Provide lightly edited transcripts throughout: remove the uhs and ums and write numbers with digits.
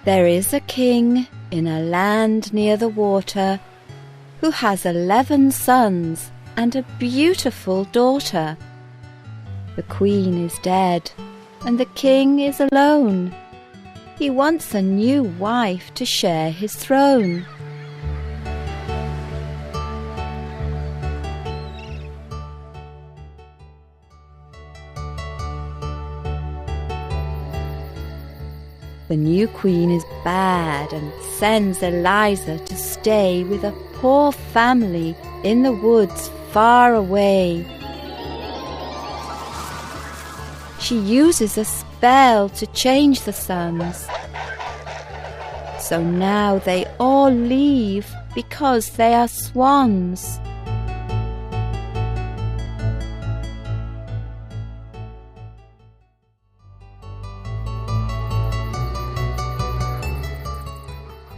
There is a king in a land near the water who has 11 sons and a beautiful daughter. The queen is dead and the king is alone. He wants a new wife to share his throne. The new queen is bad and sends Eliza to stay with a poor family in the woods far away. She uses a spell to change the sons. So now they all leave because they are swans.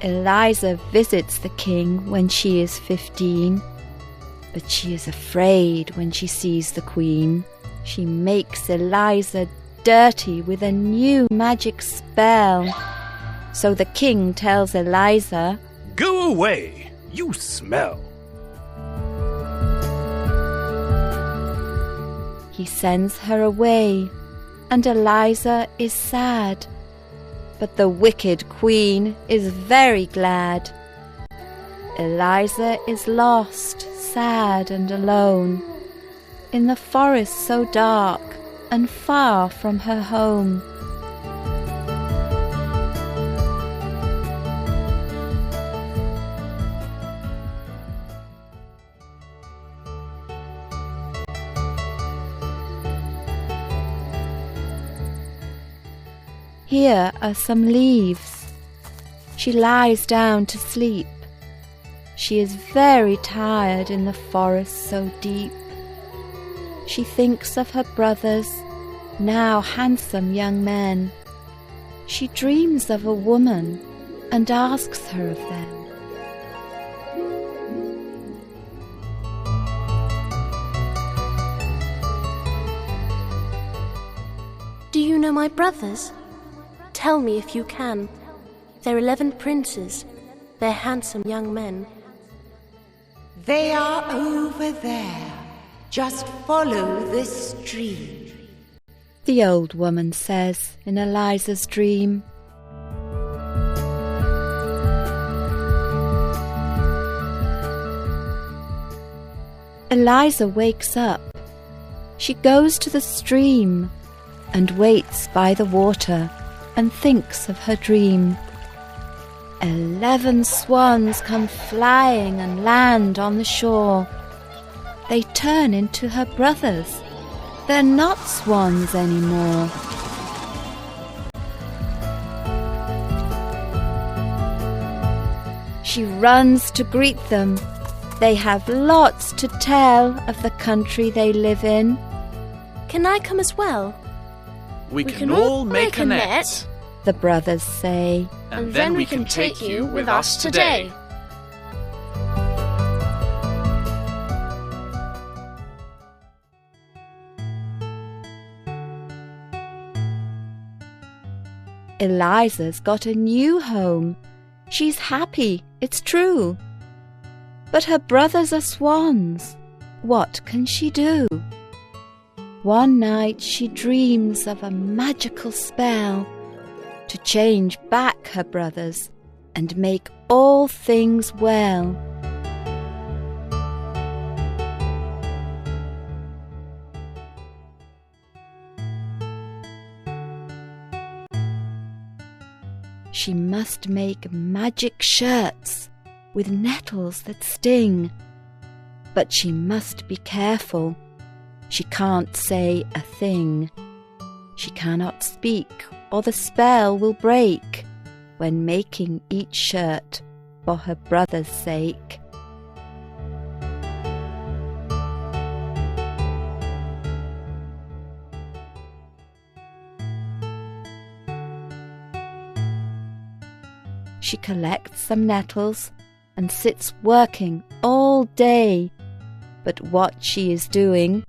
Eliza visits the king when she is 15, but she is afraid when she sees the queen. She makes Eliza dirty with a new magic spell. So the king tells Eliza, "Go away, you smell." He sends her away, and Eliza is sad. But the wicked queen is very glad. Eliza is lost, sad and alone, in the forest so dark and far from her home. Here are some leaves. She lies down to sleep. She is very tired in the forest so deep. She thinks of her brothers, now handsome young men. She dreams of a woman and asks her of them. Do you know my brothers? Tell me if you can. They're 11 princes. They're handsome young men. They are over there. Just follow this stream, the old woman says in Eliza's dream. Eliza wakes up. She goes to the stream and waits by the water and thinks of her dream. 11 swans come flying and land on the shore. They turn into her brothers. They're not swans anymore. She runs to greet them. They have lots to tell of the country they live in. Can I come as well? We can all make a net, the brothers say. And then we can take you with us today. Eliza's got a new home. She's happy, it's true. But her brothers are swans. What can she do? One night she dreams of a magical spell to change back her brothers and make all things well. She must make magic shirts with nettles that sting, but she must be careful. She can't say a thing. She cannot speak, or the spell will break when making each shirt for her brother's sake. She collects some nettles and sits working all day, but what she is doing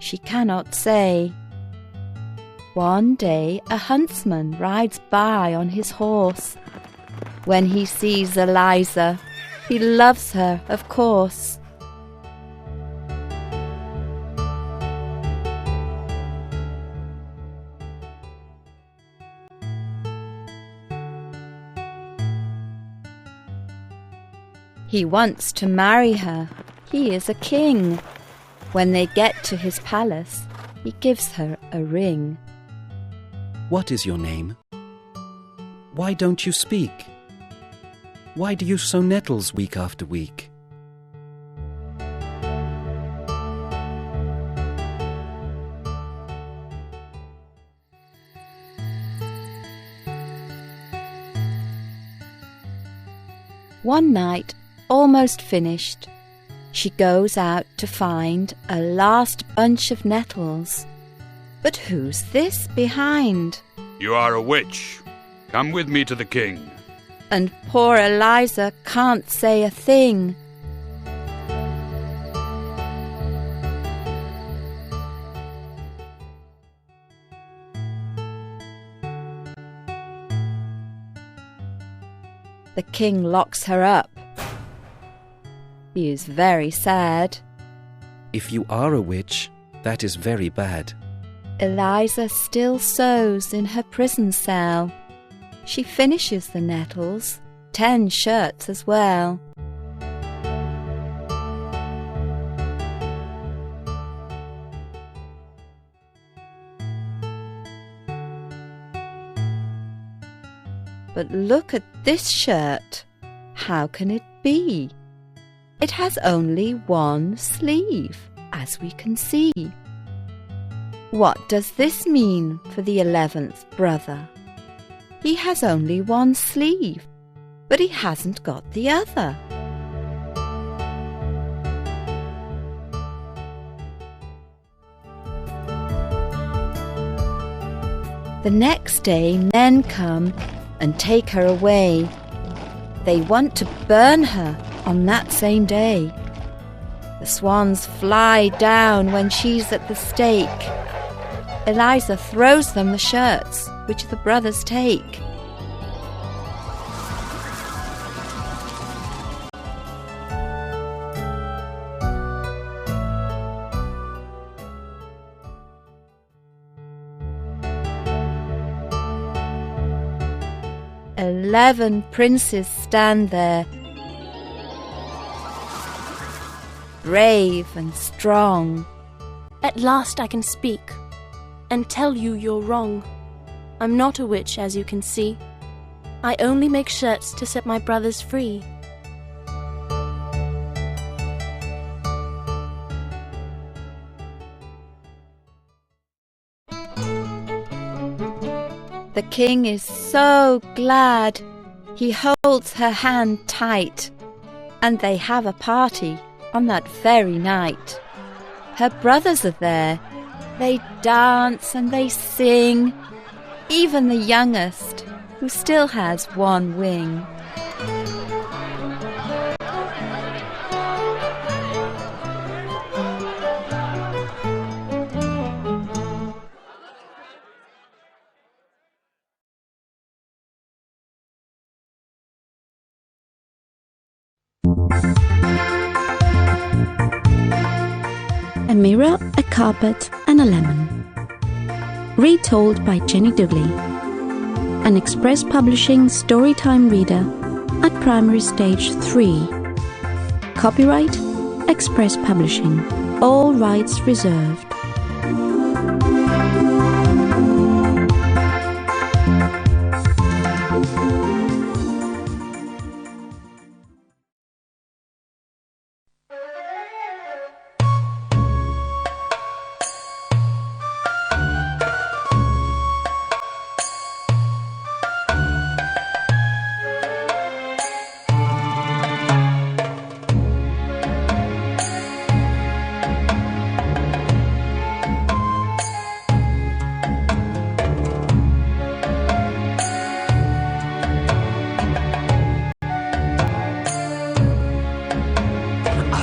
she cannot say. One day a huntsman rides by on his horse. when he sees Eliza. He loves her, of course. He wants to marry her. He is a king. When they get to his palace, he gives her a ring. What is your name? Why don't you speak? Why do you sow nettles week after week? One night, almost finished, she goes out to find a last bunch of nettles. But who's this behind? You are a witch. Come with me to the king. And poor Eliza can't say a thing. The king locks her up. He is very sad. If you are a witch, that is very bad. Eliza still sews in her prison cell. She finishes the nettles, 10 shirts as well. But look at this shirt. How can it be? It has only one sleeve, as we can see. What does this mean for the 11th brother? He has only one sleeve, but he hasn't got the other. The next day, men come and take her away. They want to burn her on that same day. The swans fly down when she's at the stake. Eliza throws them the shirts, which the brothers take. "11 princes stand there, brave and strong." At last I can speak and tell you you're wrong. I'm not a witch, as you can see. I only make shirts to set my brothers free. The king is so glad. He holds her hand tight, and they have a party on that very night. Her brothers are there. They dance and they sing, even the youngest, who still has one wing. A mirror, a carpet and a lemon. Retold by Jenny Dougley. An Express Publishing Storytime reader at Primary Stage 3. Copyright Express Publishing. All rights reserved.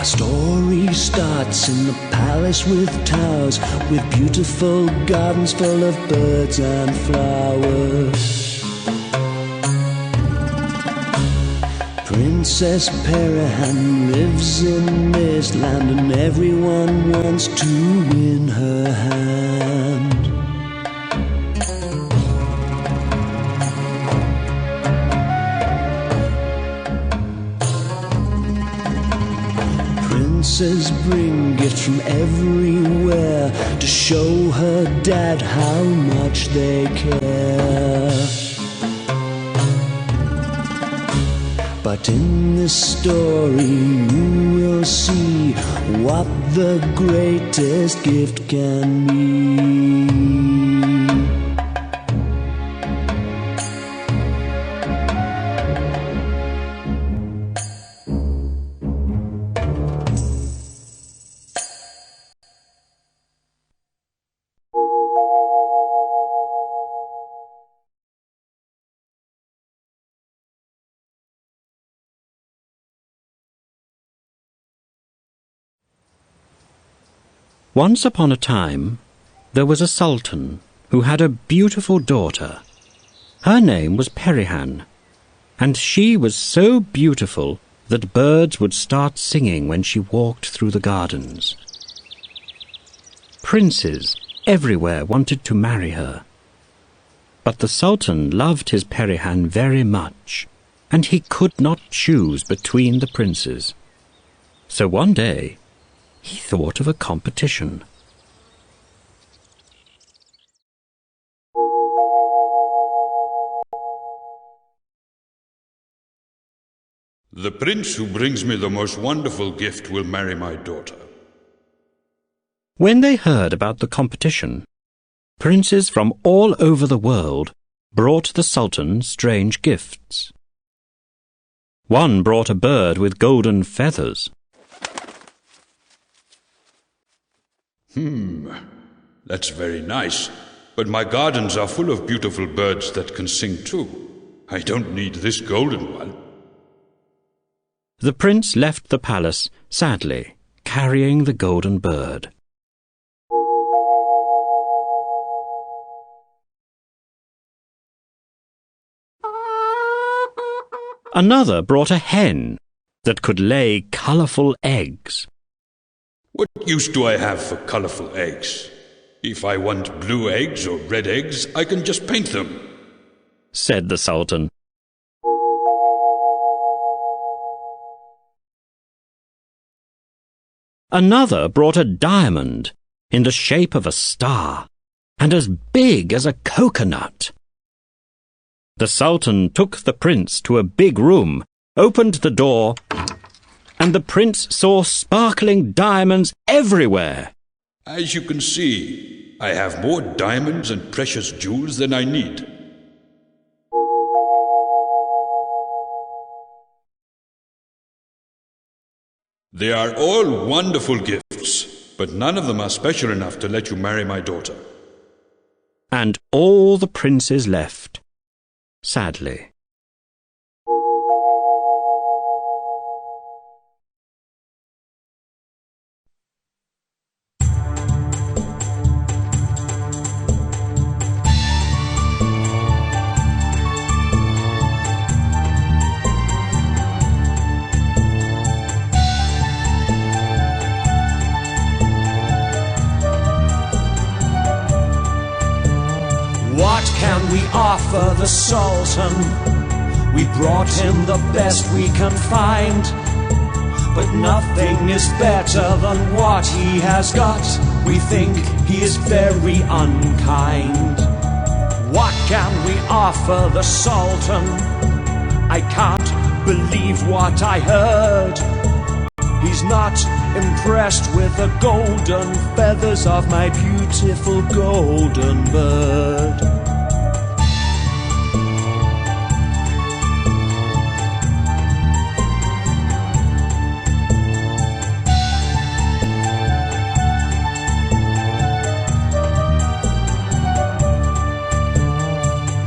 Story starts in the palace with towers, with beautiful gardens full of birds and flowers. Princess Perihan lives in this land, and everyone wants to win her hand. Princes bring gifts from everywhere to show her dad how much they care. But in this story you will see what the greatest gift can be. Once upon a time, there was a sultan who had a beautiful daughter. Her name was Perihan, and she was so beautiful that birds would start singing when she walked through the gardens. Princes everywhere wanted to marry her. But the sultan loved his Perihan very much, and he could not choose between the princes. So one day, he thought of a competition. The prince who brings me the most wonderful gift will marry my daughter. When they heard about the competition, princes from all over the world brought the sultan strange gifts. One brought a bird with golden feathers. That's very nice, but my gardens are full of beautiful birds that can sing too. I don't need this golden one. The prince left the palace sadly, carrying the golden bird. Another brought a hen that could lay colourful eggs. What use do I have for colorful eggs? If I want blue eggs or red eggs, I can just paint them, said the sultan. Another brought a diamond in the shape of a star and as big as a coconut. The sultan took the prince to a big room, opened the door, and the prince saw sparkling diamonds everywhere. As you can see, I have more diamonds and precious jewels than I need. They are all wonderful gifts, but none of them are special enough to let you marry my daughter. And all the princes left, sadly. What can we offer the Sultan? We brought him the best we can find, but nothing is better than what he has got. We think he is very unkind. What can we offer the Sultan? I can't believe what I heard. He's not impressed with the golden feathers of my beautiful golden bird.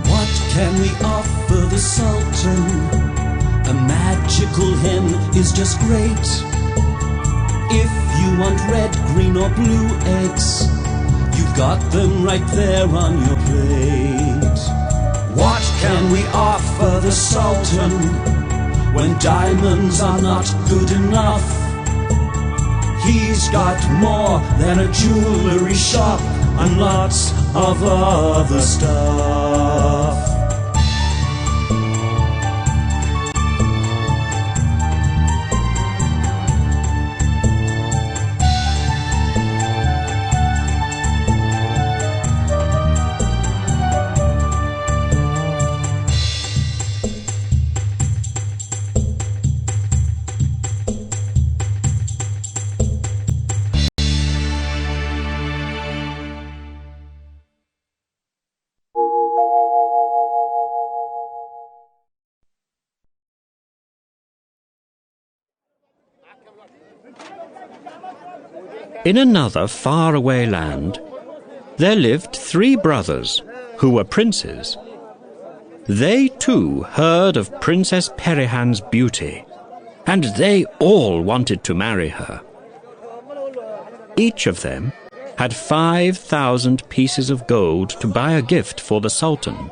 What can we offer the Sultan? A magical hen is just great. If you want red, green or blue eggs, you've got them right there on your plate. What can we offer the Sultan? when diamonds are not good enough. He's got more than a jewelry shop and lots of other stuff. In another faraway land, there lived 3 brothers who were princes. They too heard of Princess Perihan's beauty, and they all wanted to marry her. Each of them had 5,000 pieces of gold to buy a gift for the Sultan.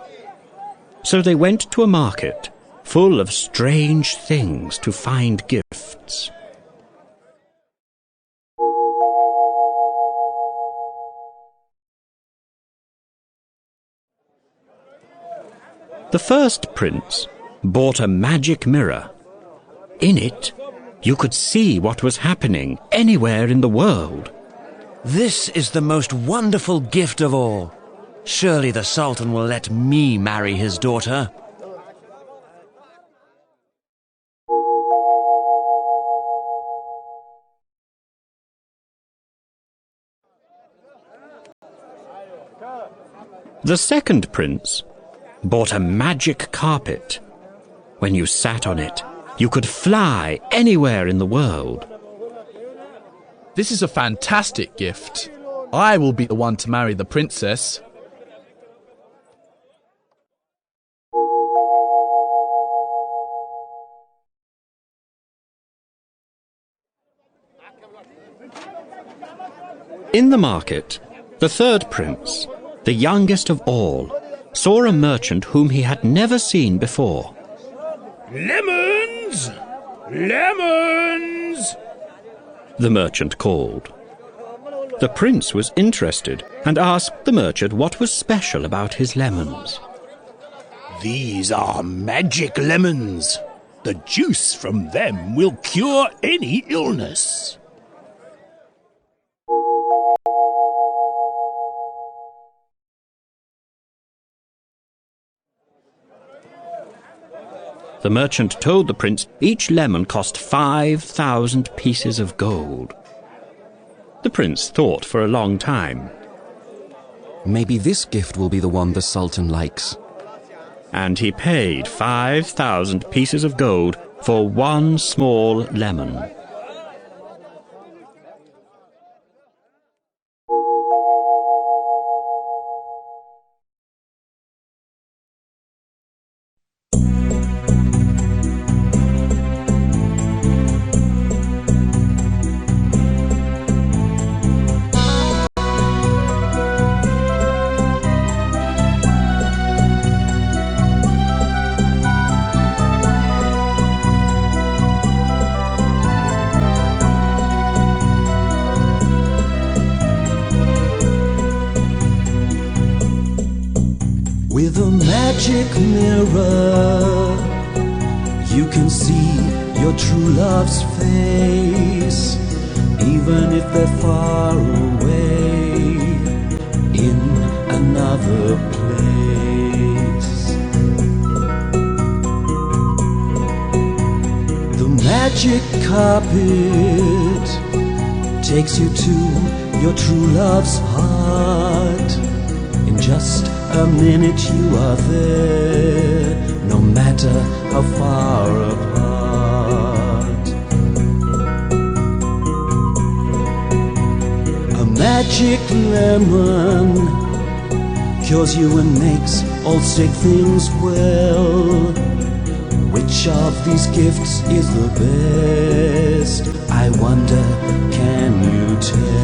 So they went to a market full of strange things to find gifts. The first prince bought a magic mirror. In it, you could see what was happening anywhere in the world. This is the most wonderful gift of all. Surely the Sultan will let me marry his daughter. The second prince bought a magic carpet. When you sat on it, you could fly anywhere in the world. This is a fantastic gift. I will be the one to marry the princess. In the market, the third prince, the youngest of all, saw a merchant whom he had never seen before. Lemons! Lemons! The merchant called. The prince was interested and asked the merchant what was special about his lemons. These are magic lemons. The juice from them will cure any illness. The merchant told the prince each lemon cost 5,000 pieces of gold. The prince thought for a long time. Maybe this gift will be the one the Sultan likes. And he paid 5,000 pieces of gold for one small lemon. With a magic mirror, you can see your true love's face, even if they're far away in another place. The magic carpet takes you to your true love's heart. In just a minute you are there, no matter how far apart. A magic lemon cures you and makes all sick things well. Which of these gifts is the best? I wonder, can you tell?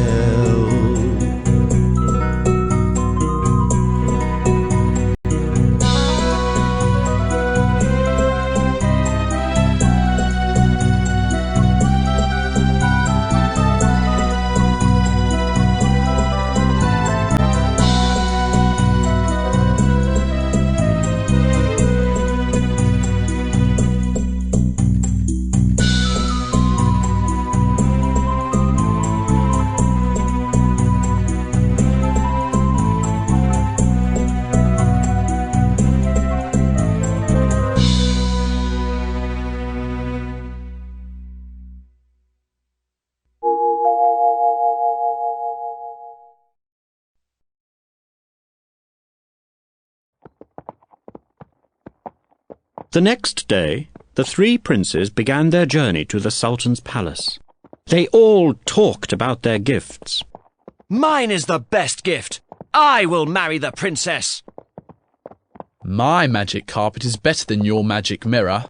The next day, the three princes began their journey to the Sultan's palace. They all talked about their gifts. Mine is the best gift. I will marry the princess. My magic carpet is better than your magic mirror.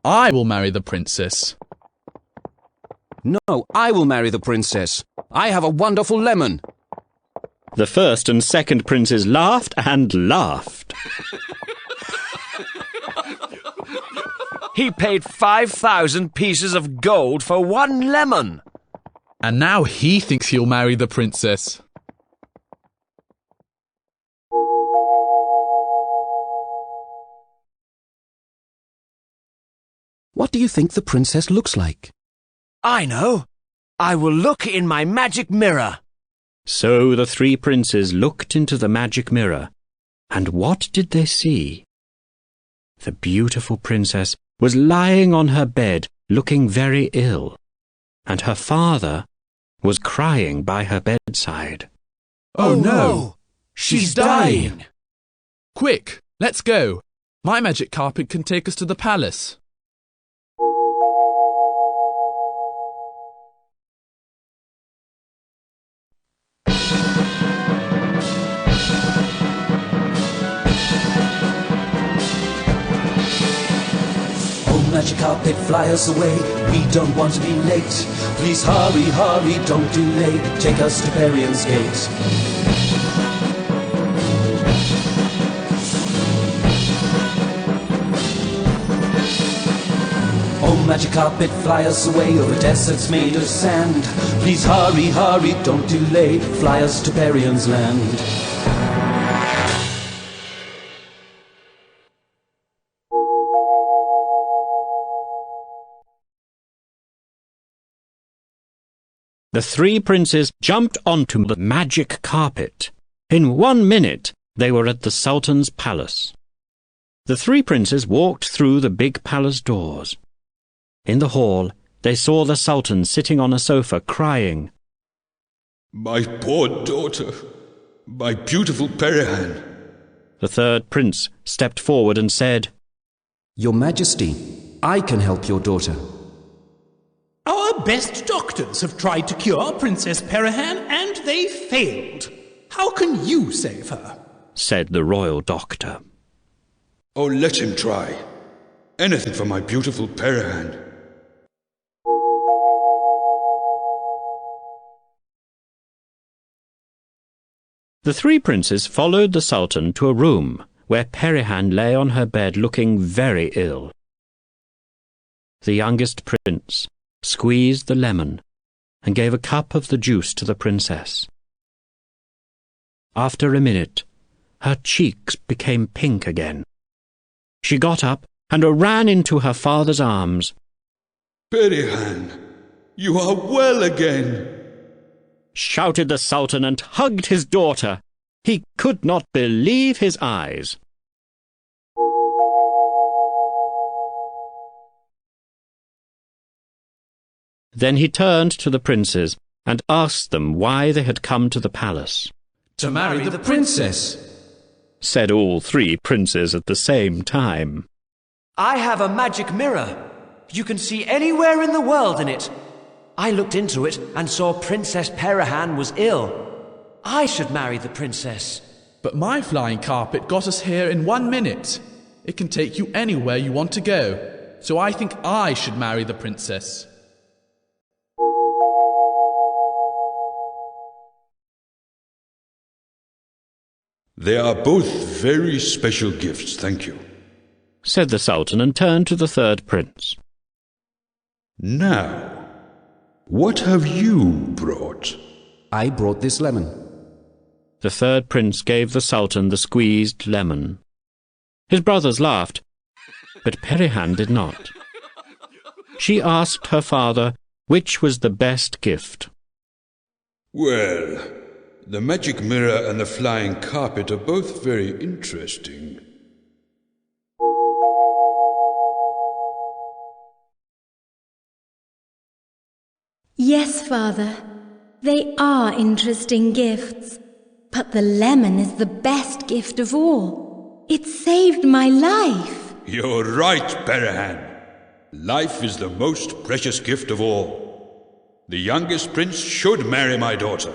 I will marry the princess. No, I will marry the princess. I have a wonderful lemon. The first and second princes laughed and laughed. He paid 5,000 pieces of gold for one lemon. And now he thinks he'll marry the princess. What do you think the princess looks like? I know. I will look in my magic mirror. So the three princes looked into the magic mirror, and what did they see? The beautiful princess was lying on her bed, looking very ill, and her father was crying by her bedside. Oh no! She's dying! Quick, let's go. My magic carpet can take us to the palace. Magic carpet, fly us away. We don't want to be late. Please hurry, hurry, don't delay. Take us to Perian's gate. Oh, magic carpet, fly us away over deserts made of sand. Please hurry, hurry, don't delay. Fly us to Perian's land. The three princes jumped onto the magic carpet. In 1 minute, they were at the Sultan's palace. The three princes walked through the big palace doors. In the hall, they saw the Sultan sitting on a sofa crying. My poor daughter, my beautiful Perihan. The third prince stepped forward and said, Your Majesty, I can help your daughter. Our best doctors have tried to cure Princess Perihan, and they failed. How can you save her? Said the royal doctor. Oh, let him try. Anything for my beautiful Perihan. The three princes followed the Sultan to a room where Perihan lay on her bed looking very ill. The youngest prince squeezed the lemon and gave a cup of the juice to the princess. After a minute, her cheeks became pink again. She got up and ran into her father's arms. Perihan, you are well again, shouted the Sultan and hugged his daughter. He could not believe his eyes. Then he turned to the princes and asked them why they had come to the palace. To marry the princess, said all three princes at the same time. I have a magic mirror. You can see anywhere in the world in it. I looked into it and saw Princess Perihan was ill. I should marry the princess. But my flying carpet got us here in 1 minute. It can take you anywhere you want to go. So I think I should marry the princess. They are both very special gifts, thank you, said the Sultan and turned to the third prince. Now, what have you brought? I brought this lemon. The third prince gave the Sultan the squeezed lemon. His brothers laughed, but Perihan did not. She asked her father which was the best gift. Well, the magic mirror and the flying carpet are both very interesting. Yes, Father, they are interesting gifts, but the lemon is the best gift of all. It saved my life. You're right, Perihan. Life is the most precious gift of all. The youngest prince should marry my daughter.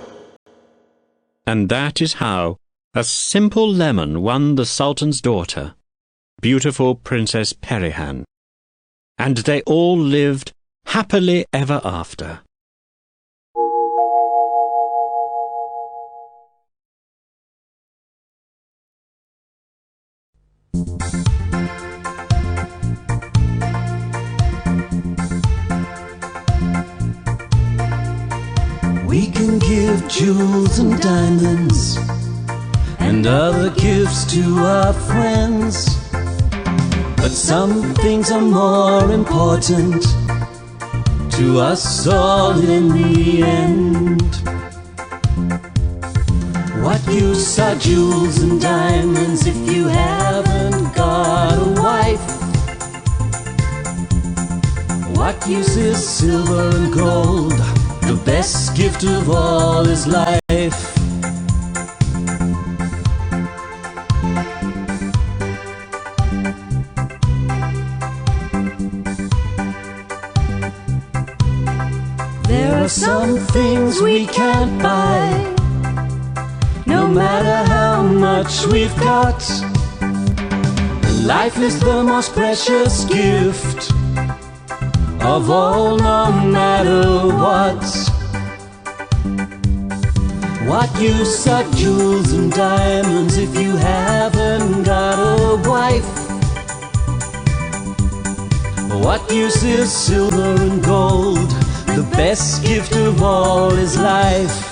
And that is how a simple lemon won the Sultan's daughter, beautiful Princess Perihan. And they all lived happily ever after. We can give jewels and diamonds and other gifts to our friends, but some things are more important to us all in the end. What use are jewels and diamonds if you haven't got a wife? What use is silver and gold? The best gift of all is life. There are some things we can't buy, no matter how much we've got. Life is the most precious gift of all, no matter what. What use are jewels and diamonds if you haven't got a wife? What use is silver and gold? The best gift of all is life.